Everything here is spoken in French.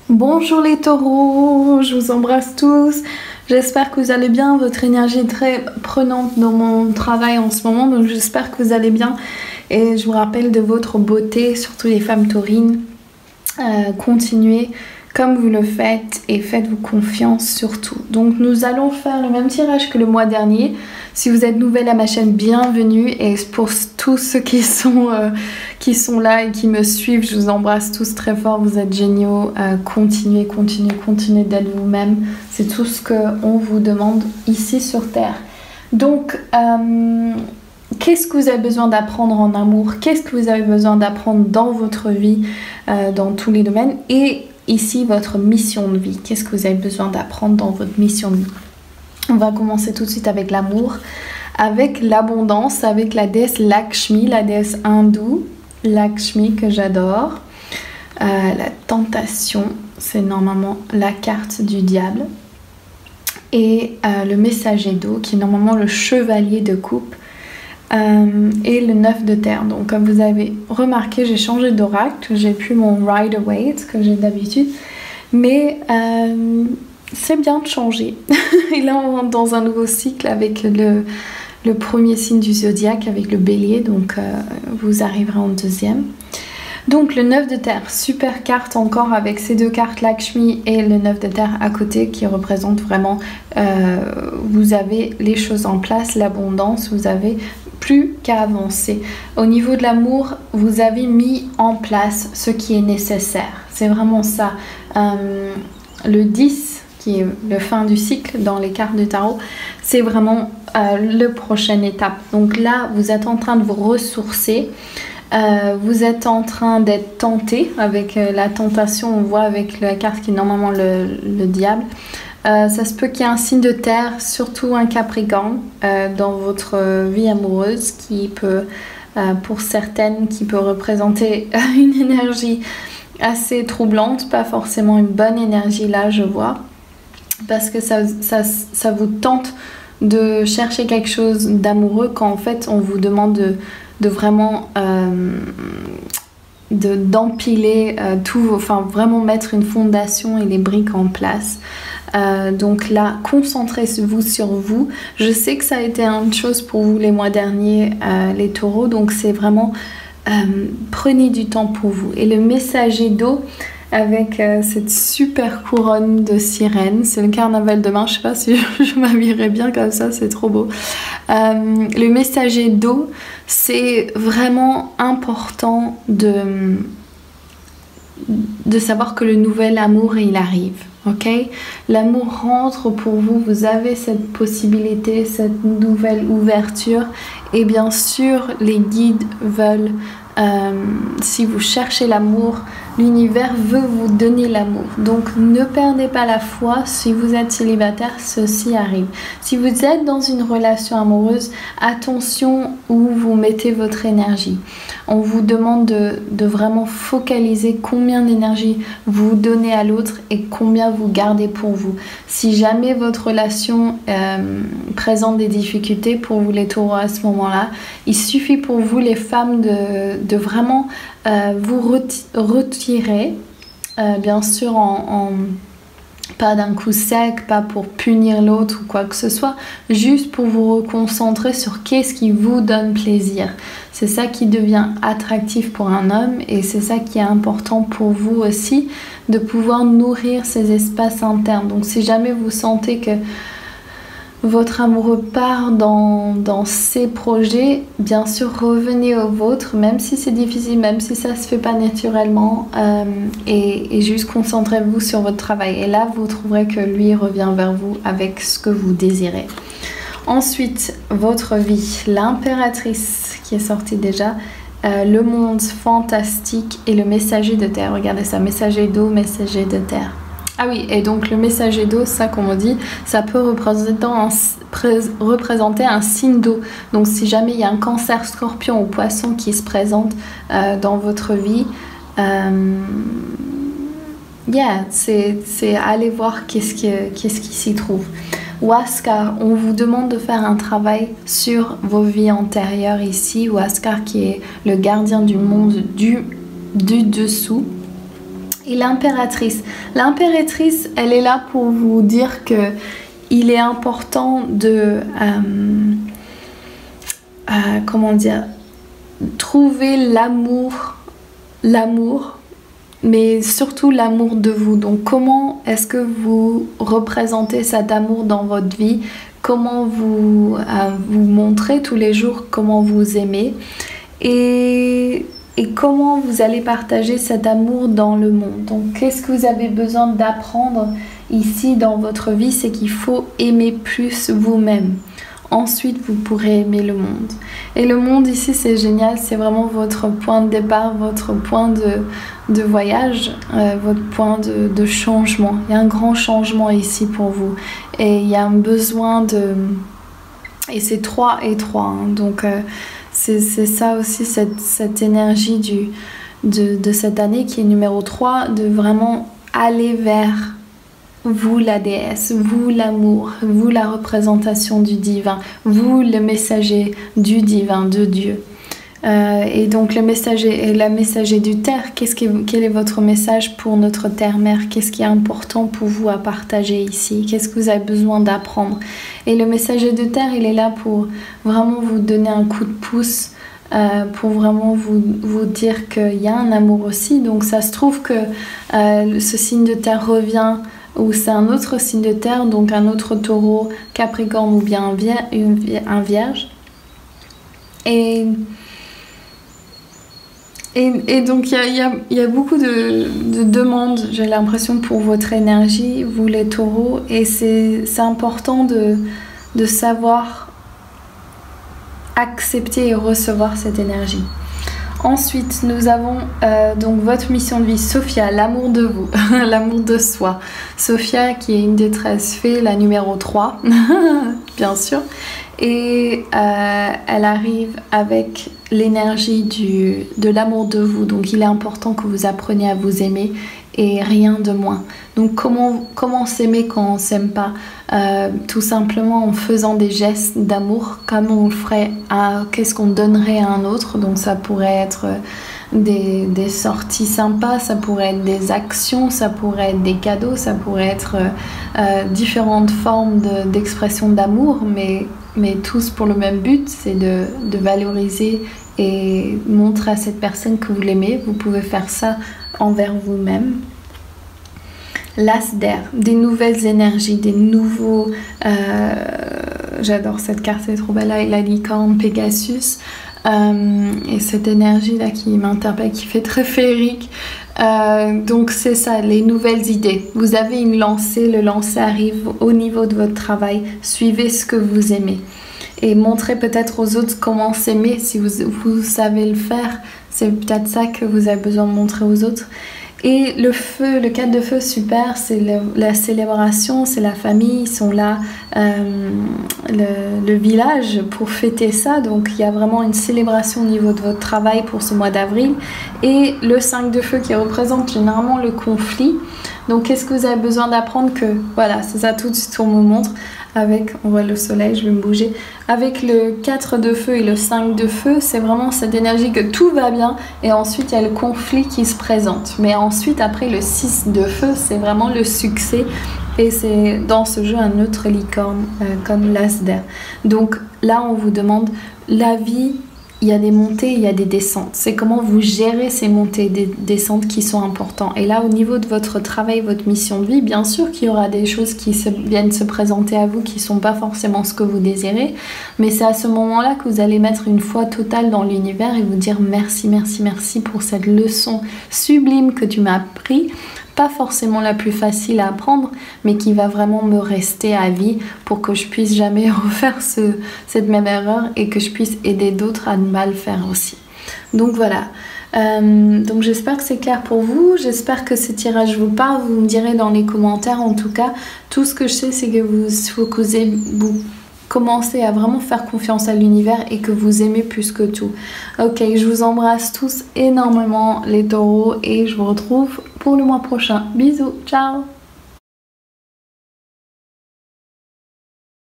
Bonjour les taureaux, je vous embrasse tous. J'espère que vous allez bien. Votre énergie est très prenante dans mon travail en ce moment, donc j'espère que vous allez bien. Et je vous rappelle de votre beauté, surtout les femmes taurines. Continuez comme vous le faites et faites-vous confiance surtout. Donc nous allons faire le même tirage que le mois dernier. Si vous êtes nouvelle à ma chaîne, bienvenue. Et pour tous ceux qui sont là et qui me suivent, je vous embrasse tous très fort. Vous êtes géniaux. Continuez d'être vous-même. C'est tout ce qu'on vous demande ici sur Terre. Donc, qu'est-ce que vous avez besoin d'apprendre en amour? Qu'est-ce que vous avez besoin d'apprendre dans votre vie, dans tous les domaines? Et ici, votre mission de vie. Qu'est-ce que vous avez besoin d'apprendre dans votre mission de vie? On va commencer tout de suite avec l'amour, avec l'abondance, avec la déesse Lakshmi, la déesse hindoue, Lakshmi que j'adore. La tentation, c'est normalement la carte du diable. Et le messager d'eau, qui est normalement le chevalier de coupe. Et le 9 de terre. Donc comme vous avez remarqué, j'ai changé d'oracle, j'ai plus mon Rider-Waite que j'ai d'habitude, mais c'est bien de changer. Et là on rentre dans un nouveau cycle avec le premier signe du zodiaque, avec le bélier, donc vous arriverez en deuxième. Donc le 9 de terre, super carte encore avec ces deux cartes Lakshmi et le 9 de terre à côté qui représente vraiment, vous avez les choses en place, l'abondance, vous avez plus qu'à avancer. Au niveau de l'amour, vous avez mis en place ce qui est nécessaire. C'est vraiment ça. Le 10, qui est le fin du cycle dans les cartes de tarot, c'est vraiment le prochaine étape. Donc là, vous êtes en train de vous ressourcer. Vous êtes en train d'être tenté avec la tentation, on voit avec la carte qui est normalement le diable. Ça se peut qu'il y ait un signe de terre, surtout un capricorne dans votre vie amoureuse qui peut, pour certaines, qui peut représenter une énergie assez troublante, pas forcément une bonne énergie là je vois, parce que ça vous tente de chercher quelque chose d'amoureux quand en fait on vous demande de vraiment d'empiler tout, enfin vraiment mettre une fondation et les briques en place. Donc là, concentrez-vous sur vous. Je sais que ça a été une chose pour vous les mois derniers, les taureaux, donc c'est vraiment prenez du temps pour vous. Et le messager d'eau avec cette super couronne de sirène, c'est le carnaval demain, je sais pas si je m'habillerai bien comme ça, c'est trop beau. Le messager d'eau, c'est vraiment important de savoir que le nouvel amour il arrive. Ok, l'amour rentre pour vous, vous avez cette possibilité, cette nouvelle ouverture, et bien sûr les guides veulent, si vous cherchez l'amour, l'univers veut vous donner l'amour. Donc ne perdez pas la foi, si vous êtes célibataire, ceci arrive. Si vous êtes dans une relation amoureuse, attention où vous mettez votre énergie. On vous demande de vraiment focaliser combien d'énergie vous donnez à l'autre et combien vous gardez pour vous. Si jamais votre relation présente des difficultés pour vous les taureaux à ce moment-là, il suffit pour vous les femmes de vraiment vous retirer, bien sûr pas d'un coup sec, pas pour punir l'autre ou quoi que ce soit, juste pour vous reconcentrer sur qu'est-ce qui vous donne plaisir. C'est ça qui devient attractif pour un homme et c'est ça qui est important pour vous aussi, de pouvoir nourrir ces espaces internes. Donc si jamais vous sentez que votre amoureux part dans ces projets, bien sûr revenez au vôtre, même si c'est difficile, même si ça se fait pas naturellement, et juste concentrez-vous sur votre travail. Et là, vous trouverez que lui revient vers vous avec ce que vous désirez. Ensuite, votre vie, l'impératrice qui est sortie déjà, le monde fantastique et le messager de terre. Regardez ça, messager d'eau, messager de terre. Ah oui, et donc le messager d'eau, ça comme on dit, ça peut représenter un signe d'eau. Donc si jamais il y a un cancer, scorpion ou poisson qui se présente dans votre vie, c'est aller voir qu'est-ce qui s'y trouve. Huascar, on vous demande de faire un travail sur vos vies antérieures ici. Huascar qui est le gardien du monde du dessous. Et l'impératrice. L'impératrice, elle est là pour vous dire que il est important de... comment dire, trouver l'amour, mais surtout l'amour de vous. Donc comment est-ce que vous représentez cet amour dans votre vie? Comment vous vous montrez tous les jours comment vous aimez et comment vous allez partager cet amour dans le monde. Donc qu'est-ce que vous avez besoin d'apprendre ici dans votre vie? C'est qu'il faut aimer plus vous-même. Ensuite, vous pourrez aimer le monde. Et le monde ici, c'est génial. C'est vraiment votre point de départ, votre point de voyage, votre point de changement. Il y a un grand changement ici pour vous. Et il y a un besoin de... Et c'est 3 et 3. Hein. Donc, c'est ça aussi, cette énergie de cette année qui est numéro 3, de vraiment aller vers... vous la déesse, vous l'amour, vous la représentation du divin, vous le messager du divin, de Dieu. Et donc le messager et la messager du terre, quel est votre message pour notre terre-mère? Qu'est-ce qui est important pour vous à partager ici? Qu'est-ce que vous avez besoin d'apprendre? Et le messager de terre, il est là pour vraiment vous donner un coup de pouce, pour vraiment vous dire qu'il y a un amour aussi. Donc ça se trouve que ce signe de terre revient, ou c'est un autre signe de terre, donc un autre taureau, capricorne ou bien un vierge. Et donc il y a beaucoup de demandes, j'ai l'impression, pour votre énergie, vous les taureaux, et c'est important de savoir accepter et recevoir cette énergie. Ensuite, nous avons donc votre mission de vie, Sophia, l'amour de vous, l'amour de soi. Sophia qui est une des 13 fées, la numéro 3, bien sûr. Et elle arrive avec l'énergie de l'amour de vous. Donc il est important que vous appreniez à vous aimer et rien de moins. Donc comment s'aimer quand on ne s'aime pas? Tout simplement en faisant des gestes d'amour comme on le ferait qu'est-ce qu'on donnerait à un autre. Donc ça pourrait être des sorties sympas, ça pourrait être des actions, ça pourrait être des cadeaux, ça pourrait être différentes formes d'expression d'amour, mais tous pour le même but, c'est de valoriser et montrer à cette personne que vous l'aimez. Vous pouvez faire ça envers vous-même. L'as d'air, des nouvelles énergies, des nouveaux... j'adore cette carte, c'est trop belle, la licorne, Pegasus. Et cette énergie-là qui m'interpelle, qui fait très féerique. Donc c'est ça, les nouvelles idées. Vous avez une lancée, le lancer arrive au niveau de votre travail. Suivez ce que vous aimez. Et montrez peut-être aux autres comment s'aimer. Si vous savez le faire, c'est peut-être ça que vous avez besoin de montrer aux autres. Et le feu, le 4 de feu, super, c'est la célébration, c'est la famille, ils sont là, le village pour fêter ça. Donc il y a vraiment une célébration au niveau de votre travail pour ce mois d'avril. Et le 5 de feu qui représente généralement le conflit. Donc qu'est-ce que vous avez besoin d'apprendre que... Voilà, c'est ça, tout de suite on me montre. Avec, on voit le soleil, je vais me bouger. Avec le 4 de feu et le 5 de feu, c'est vraiment cette énergie que tout va bien. Et ensuite, il y a le conflit qui se présente. Mais ensuite, après le 6 de feu, c'est vraiment le succès. Et c'est dans ce jeu un autre licorne, comme l'as d'air. Donc là, on vous demande la vie. Il y a des montées, il y a des descentes. C'est comment vous gérez ces montées et des descentes qui sont importantes. Et là, au niveau de votre travail, votre mission de vie, bien sûr qu'il y aura des choses qui viennent se présenter à vous qui ne sont pas forcément ce que vous désirez. Mais c'est à ce moment-là que vous allez mettre une foi totale dans l'univers et vous dire merci, merci, merci pour cette leçon sublime que tu m'as appris. Pas forcément la plus facile à apprendre, mais qui va vraiment me rester à vie pour que je puisse jamais refaire cette même erreur et que je puisse aider d'autres à ne pas le faire aussi. Donc voilà. Donc j'espère que c'est clair pour vous, j'espère que ce tirage vous parle, vous me direz dans les commentaires. En tout cas, tout ce que je sais, c'est que vous commencez à vraiment faire confiance à l'univers et que vous aimez plus que tout. Ok, je vous embrasse tous énormément les taureaux et je vous retrouve pour le mois prochain. Bisous, ciao!